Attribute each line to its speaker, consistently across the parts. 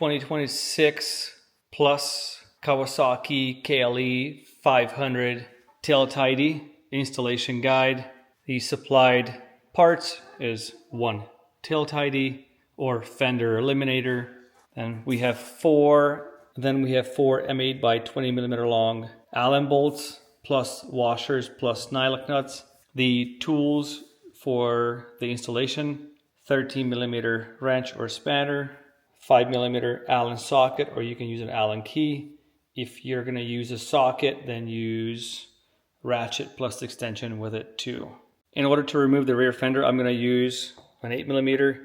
Speaker 1: 2026 plus Kawasaki KLE500 tail tidy installation guide. The supplied parts is one tail tidy or fender eliminator, and we have four M8 by 20 millimeter long Allen bolts plus washers plus nylock nuts. The tools for the installation: 13 millimeter wrench or spanner, 5 millimeter Allen socket, or you can use an Allen key. If you're going to use a socket, then use ratchet plus extension with it too. In order to remove the rear fender, I'm going to use an 8 millimeter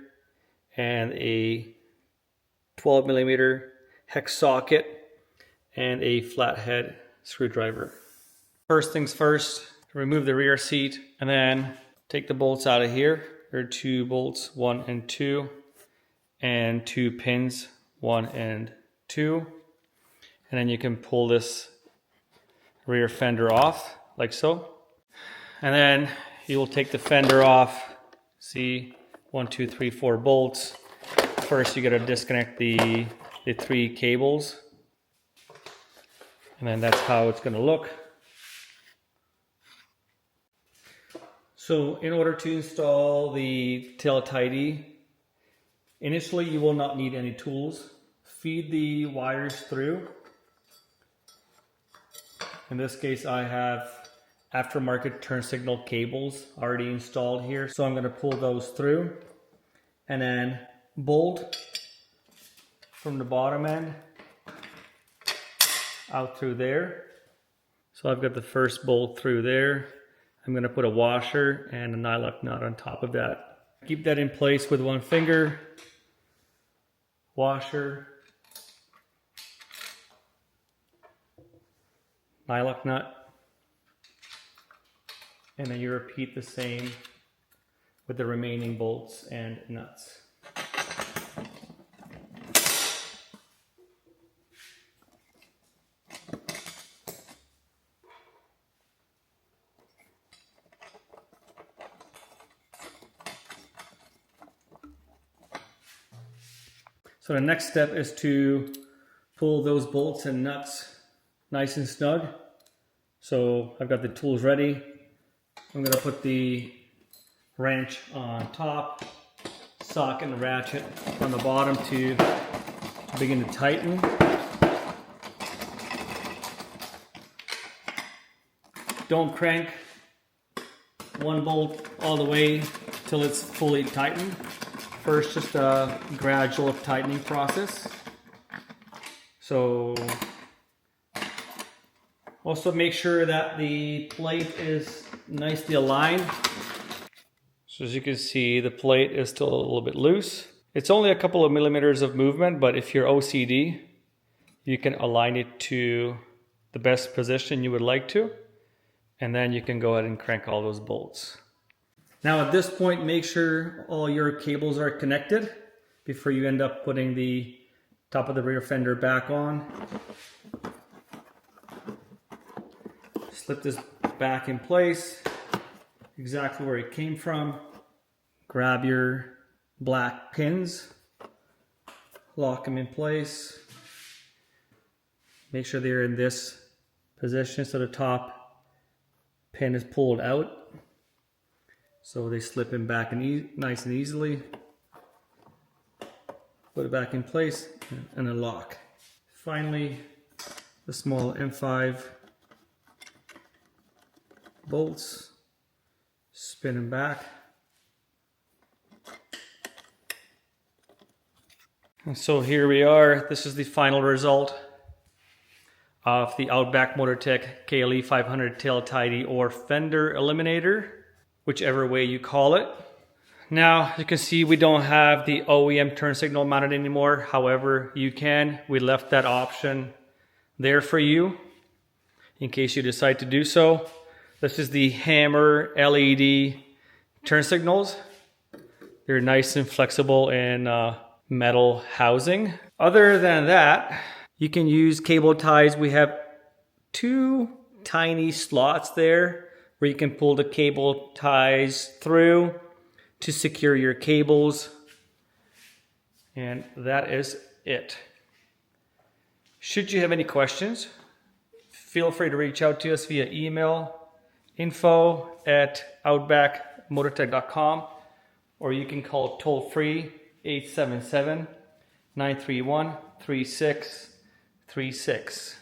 Speaker 1: and a 12 millimeter hex socket and a flathead screwdriver. First things first, remove the rear seat and then take the bolts out of here. There are two bolts, 1 and 2, and 2 pins, 1 and 2. And then you can pull this rear fender off like so. And then you will take the fender off. See, 1, 2, 3, 4 bolts. First you got to disconnect the 3 cables. And then that's how it's going to look. So in order to install the tail tidy, initially you will not need any tools. Feed the wires through. In this case I have aftermarket turn signal cables already installed here, so I'm going to pull those through and then bolt from the bottom end out through there. So I've got the first bolt through there. I'm going to put a washer and a nylock nut on top of that. Keep that in place with one finger. Washer, nylock nut, and then you repeat the same with the remaining bolts and nuts. So the next step is to pull those bolts and nuts nice and snug. So I've got the tools ready. I'm going to put the wrench on top, socket and ratchet on the bottom to begin to tighten. Don't crank one bolt all the way till it's fully tightened. First, just a gradual tightening process. So also make sure that the plate is nicely aligned. So as you can see, the plate is still a little bit loose. It's only a couple of millimeters of movement, but if you're OCD, you can align it to the best position you would like to, and then you can go ahead and crank all those bolts. Now at this point, make sure all your cables are connected before you end up putting the top of the rear fender back on. Slip this back in place, exactly where it came from. Grab your black pins, lock them in place. Make sure they're in this position so the top pin is pulled out. So they slip in back and nice and easily. Put it back in place and then lock. Finally, the small M5 bolts, spin them back. And so here we are. This is the final result of the Outback Motortech KLE500 tail tidy or fender eliminator, whichever way you call it. Now you can see we don't have the OEM turn signal mounted anymore. However, you can. We left that option there for you in case you decide to do so. This is the Hammer LED turn signals. They're nice and flexible in metal housing. Other than that, you can use cable ties. We have 2 tiny slots there where you can pull the cable ties through to secure your cables. And that is it. Should you have any questions, feel free to reach out to us via email, info@outbackmotortech.com, or you can call toll-free 877-931-3636.